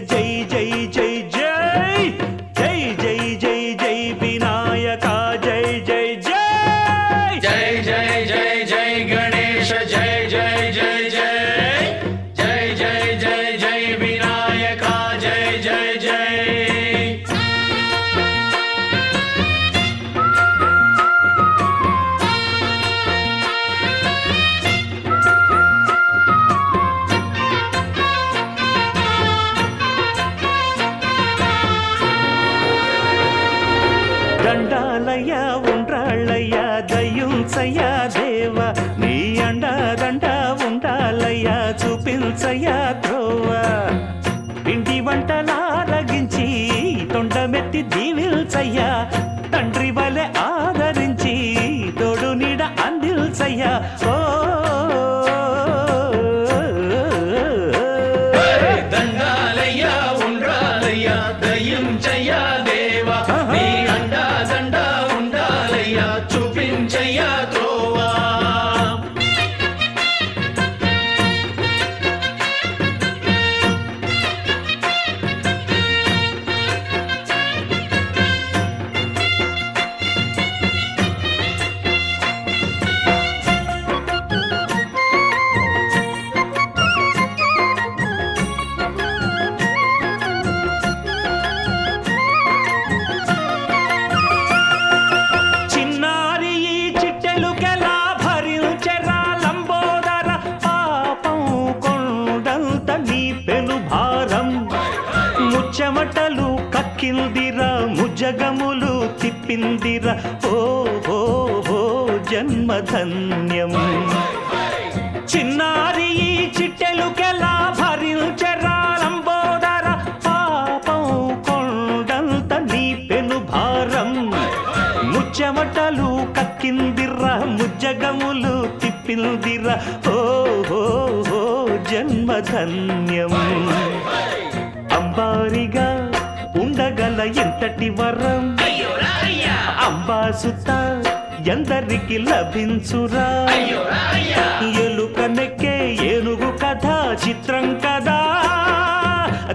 జై జై జై జై జై జై జై జై వినాయక జై జై జై జై జై జై జై గణేశ జై జై జై జై జై జై జై జై వినాయక జై జై జై దండాలయ ఉండ్రాళ్ళయ్య దయ్యుంచయ్య దేవ నీ అండ దండ ఉండాలయ్య చూపించయ్య త్రోవ పిండి వంటలారగించి తొండమెత్తి దీవిల్చయ్య తండ్రి వలె ఆదరించి తోడు నీడ అందిల్చయ్య ఓ దండాలయ్య ఉండ్రాలయ్య దయ్యుంచయ్య దేవ నీ అండా దండ ఉండాలయ్య చూపించయ్య త్రోవా చిన్నారి ఈ చిట్టెలుకెలా భరించెరా లంబోదర పాపం కొండంత నీ పెను భారం ముచ్చమటలు కక్కిందిరా ముజగములు తిప్పిందిరా ఓ ఓ ఓ జన్మధన్యం చిన్నారి ఈ చిట్టెలుకెలా భరించెరా లంబోదర పాపం కొండంత నీ పెను భారం ముచ్చమటలు కక్కిందిర్రా ముజ్జగములు తిప్పిందిరా ఓ ఓ ఓ జన్మధన్యం అంబారిగా ఉండగల ఎంతటి వరం అంబాసుత ఎందరికి లభించురా ఎలుక నెక్కే ఏనుగు కథ చిత్రం కదా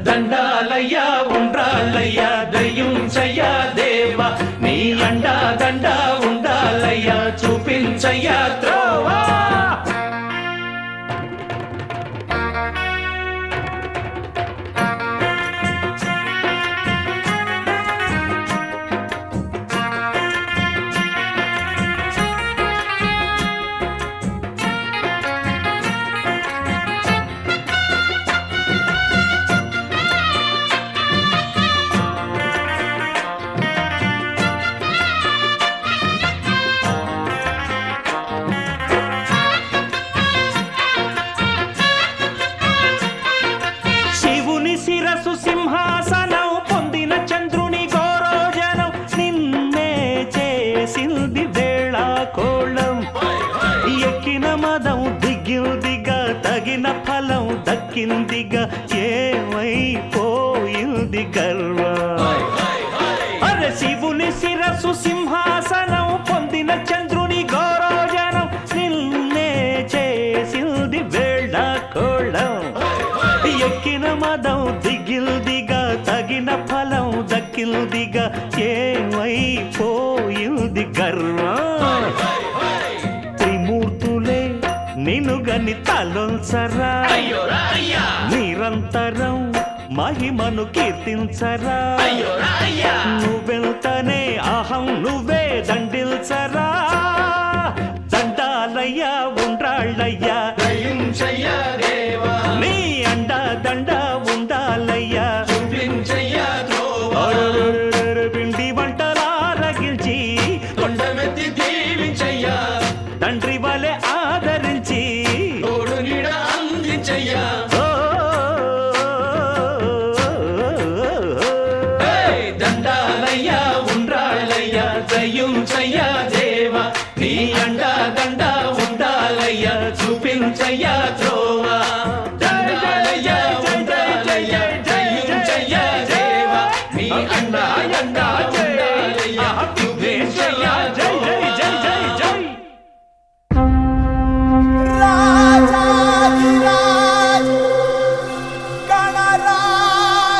దండాలయ్య ఉండ్రాళ్ళయ్య దయ్యుంచయ్య దేవ నీ అండా దండ ఉండాలయ్య చూపించయ్య త్రోవా శివుని శిరసు సింహాసనం పొందిన చంద్రుని గౌరోజనం నిన్నే చేసింది వేళ కోళం ఎక్కిన మదం దిగిందిగా తగిన ఫలం దక్కిందిగా ఏమైపోయింది గర్వం అరే శివుని శిరసు సింహాసనం పొందిన చంద్రుని గౌరోజనం నిన్నే చేసింది వేళ కోళం ఎక్కిన మదం దిగిల్దిగా తగిన ఫలం దక్కిల్దిగా ఏమైపోయింది గర్వం త్రిమూర్తులే నిన్నుగని తలొంచరా నిరంతరం మహిమను కీర్తించరా నువ్వెంతనే అహం నువ్వే దండిల్చరా దండాలయ్య ఉండ్రాళ్ళయ్య దయ్యుంచయ్య దేవా నీ అండ దండ ఉండాలయ్యా చూపించయ్య త్రోవా పిండి వంటలారగించి కొండమెత్తి దీవించయ్య తండ్రి వలె ఆదరించి తోడు నీడ అందించయ్య దండాలయ్య ఉండ్రాళ్ళయ్య దయ్యుంచయ్య దేవా నీ అండా దండ ఉండాలయ్య చూపించయ్య త్రోవా దండాలయ్య ఉండ్రాళ్ళయ్య దయ్యుంచయ్య దేవా నీ అండా దండ ఉండాలయ్య చూపించయ్య జై జై జై జై జై రాజాధిరాజు గణరాజు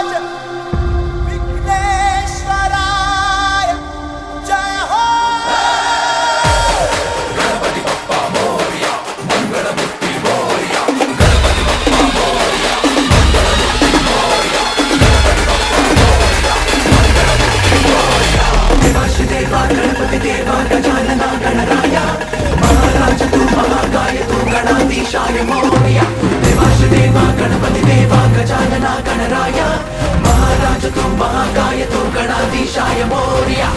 नमस्तु महाकाय तो गणाधीशाय मोर्या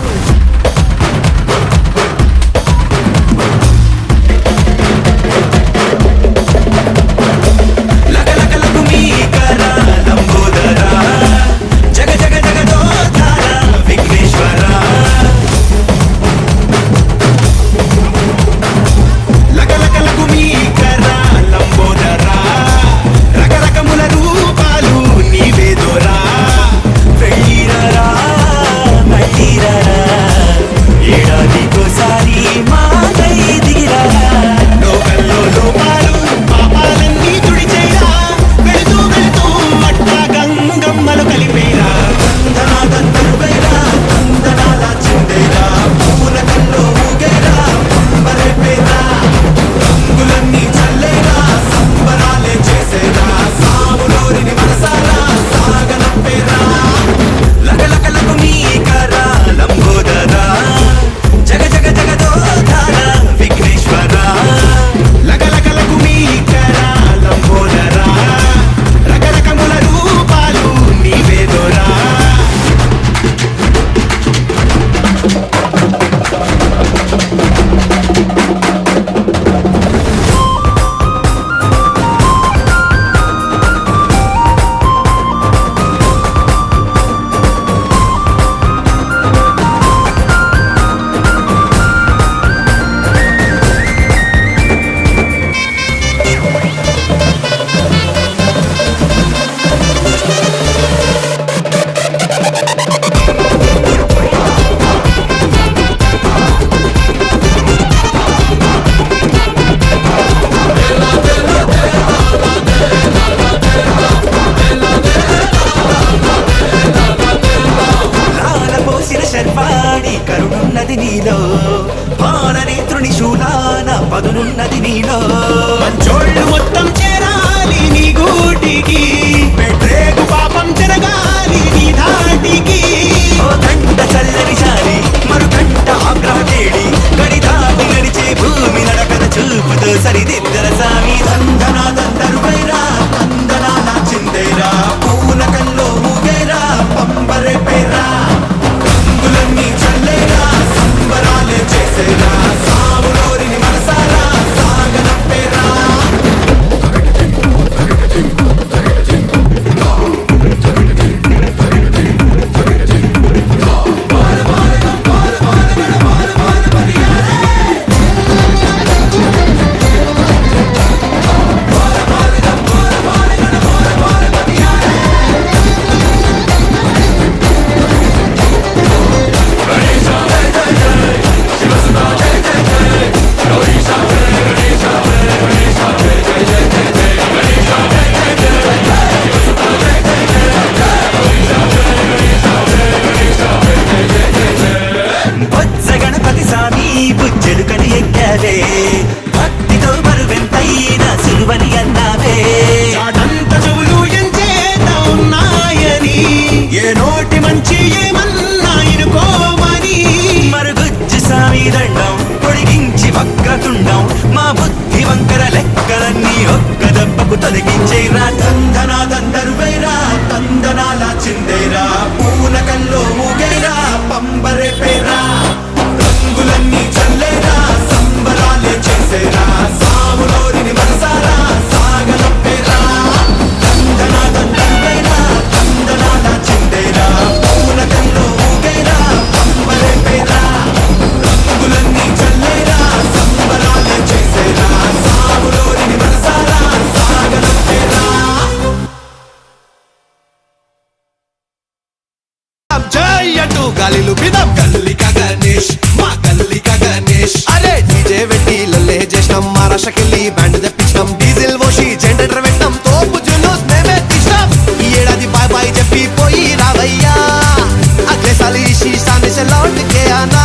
నీలో బాణనేత్రుని శూలాన పదునున్నది నీలో మంచోళ్ళు మొత్తం చేరాలి నీ గూటికి పెట్టేకు పాపం జరగాలి నీ ధాటికి ఓ కంట చల్లని చాలి మరు కంట ఆగ్రహ కేడి గడిదాటి నడిచే భూమి నడకన చూపుతో సరిదిద్దర సామి దందనా దందరువైరా దందనా నాచిందేరా పూనకంలో ఊగేరా పంబరే పేరా రంగులన్నీ చల్లేరా సంబరాలే చేసేరా సాములోరిని మనసారా సాగనంపేరా భక్తితో బరువెంతైనా సులువని అన్నావే చాటంత చెవులు ఎంచేత ఉన్నాయని ఏ నోటి మంచి ఏమన్నా ఇనుకోమని మరుగుజ్జు సామి దండం పొడిగించి వక్రతుండం మా బుద్ధి వంకర లెక్కలన్నీ ఒక్క దెబ్బకు తొలగించేరా దందనా దందరువైరా తందనాల చిందేరా పూనకంలో ఊగేరా పంబరే పేరా రంగులన్నీ చల్లేరా సంబరాలే చేసేరా సాములోరిని మనసారా సాగనంపేరా దందనా దందరువైరా తందనాల చిందేరా పూనకంలో ఊగేరా పంబరే పేరా రంగులన్నీ చల్లేరా సంబరాలే చేసేరా సాములోరిని మనసారా సాగనంపేరా జై అంటూ గాలిలు బిదం గల్లిక గణేష్ మా గల్లిక గణేష్ అరే డీజే వెట్టి లల్లే చేసినాం మహారాష్ట్రకెళ్ళి బ్యాండ్ తెప్పించినాం డీజిల్ పోసి జనరేటర్ పెట్టాం తోపు జులూస్ మేమే తీసినాం ఈ ఏడాది బాయ్ బాయ్ చెప్పి పోయి రావయ్యా అగ్లే సాలి शीशाने से लौट के आना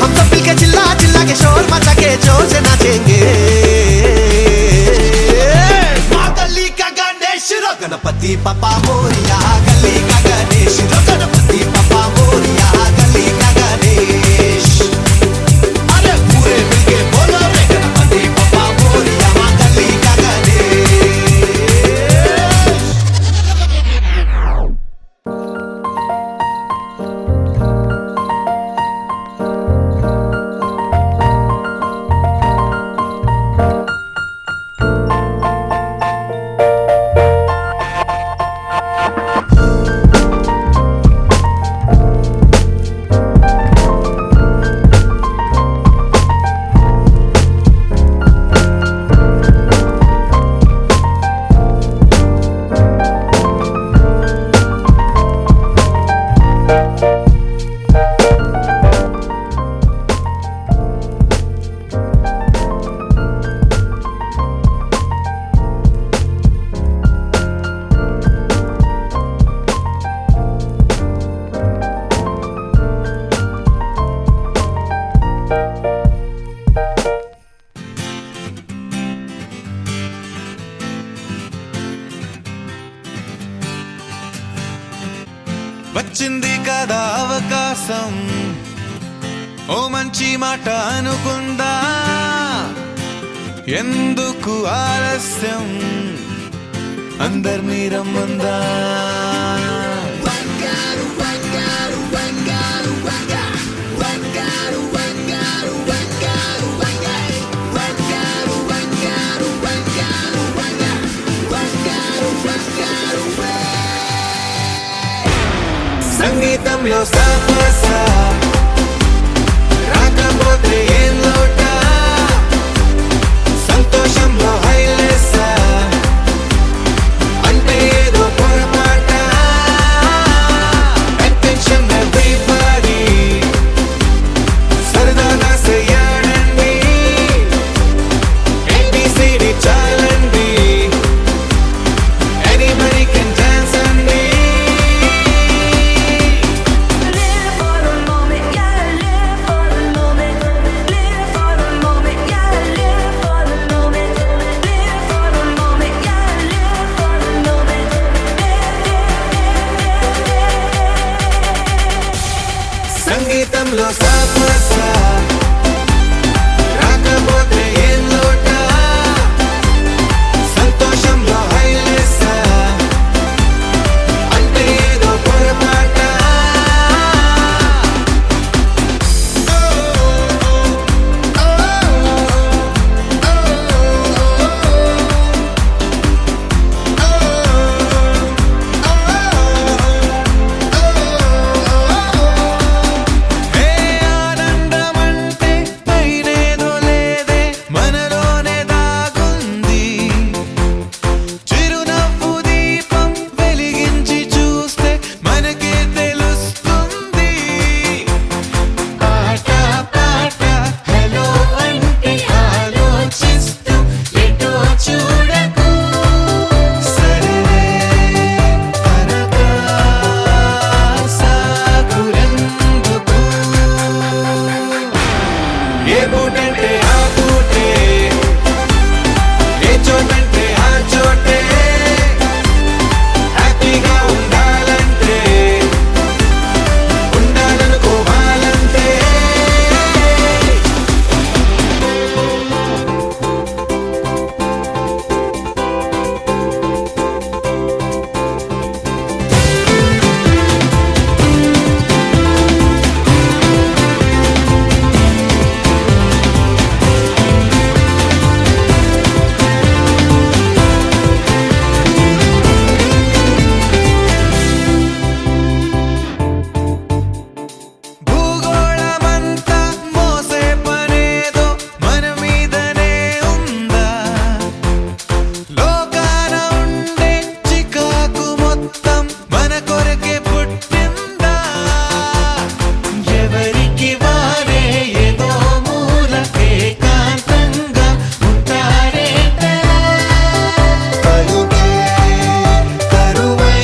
हम सब मिलके चिल्ला चिल्ला के शोर मचा के जोर से नाचेंगे మా గల్లీ కా గణేష్ रो गणपति पापा मोरिया गली का गणेश रो गणपति पापा मोरिया गली का गणेश अरे पूरे मिलके बोलो रे गणपति पापा मोरिया मां गली का गणेश వచ్చింది కదా అవకాశం, ఓ మంచి మాట అనుకుందా, ఎందుకు ఆలస్యం, అందర్నీ రమ్మందా. సంగీతంలో సాపస రాకపోతే ఏం లోట, సంతోషంలో హైలేస అంటే ఏదో పొరపాట. అటెన్షన్ ఎవ్రీబడీ సరదాగా చెయ్యాడండి, ABCD చాలండి, ఎనీబడీ కెన్ డాన్స్ అండి. సంగీతంలో సాపస రాకపోతే ఏం లోట, సంతోషంలో హైలేస అంటే ఏదో పొరపాట. హే ఆనందమంటే పైనేదో లేదే, మనలోనే దాగుంది. చిరునవ్వు దీపం వెలిగించి చూస్తే మనకే తెలుస్తుంది. ఆట పాట హలో అంటే ఆలోచిస్తూ ఎటో చూడకు, సరే అనగా సాగురెందుకు. ఏ పూటంటే ఆ పూటే, ఏ చోటంటే ఆ చోటే, హ్యాపీగా ఉండాలంటే ఉండాలనుకోవాలంటే. భూగోళమంతా మోసే పనేదో మన మీదనే ఉందా, లోకాన ఉండే చికాకు మొత్తం మన కొరకే పుట్టిందా. ఎవరికి వారే ఏదో మూల ఏకాంతంగా ఉంటారేటరా, పలుకే కరువై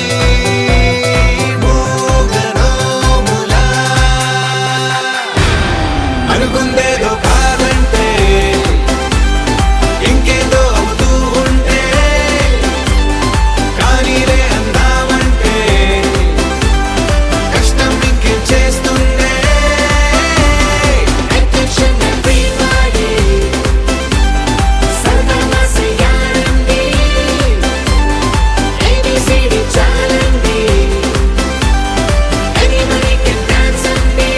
మోగనోములా. అనుకుందేదో కాదంటే ఇంకేదో అవుతూ ఉంటే, కానీలే అందామంటే కష్టం ఇంకేం చేస్తుండే. అటెన్షన్ ఎవ్రీబడీ సరదాగా చెయ్యాలండి, ABCD చాలండి, ఎనీబడీ కెన్ డాన్స్ అండి.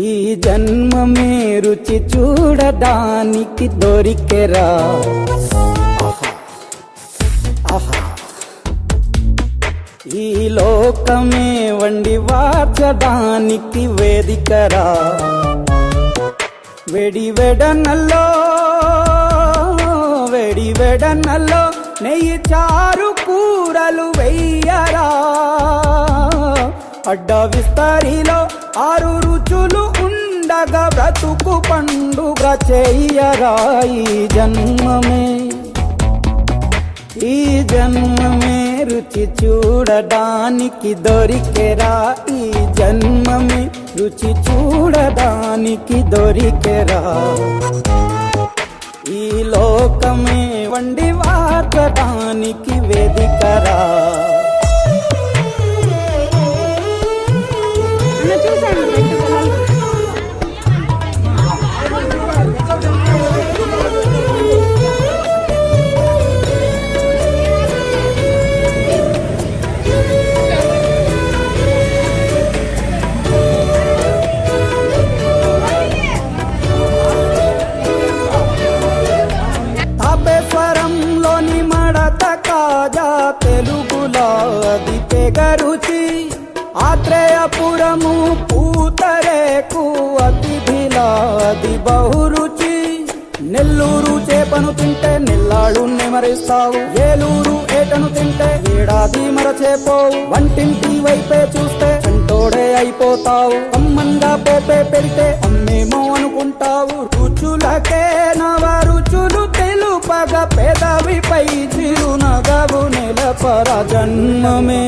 ఈ జన్మమే రుచి చూడడానికి దొరికెరా, ఆహా. ఈ లోకమే వండి వార్చడానికి వేదికరా, వెడి వెడనల్లో నెయ్యి చారు కూరలు వెయ్యరా, అడ్డ విస్తరిలో 6 రుచులు ఉండ ఉండగా బ్రతుకు పండుగ చెయ్యరా ఈ జన్మమే, ఈ జన్మమే రుచి చూడడానికి దొరికెరా, ఈ జన్మమే రుచి చూడడానికి దొరికెరా. ఈ లోకమే వండి వార్చడానికి వేదికరా. తాపేశ్వరంలోని మడత కాజా తెలుగులో అది తెగరుచి, ఆత్రేయపురము పూతరేకు అతిథిలా అది బహురుచి. నెల్లూరు చేపను తింటే నెల్లాళ్ళు నెమరిస్తావు, ఏలూరు ఏటను తింటే ఏడాది మరచేపోవు. వంటింటి వైపే చూస్తే చంటోడే అయిపోతావు, అమ్మంగా పోపే పెడితే అమ్మేమో అనుకుంటావు. రుచులకే నవ రుచులు తెలుపగ పెదవిపై చిరునగవు నెలపర జన్మమే,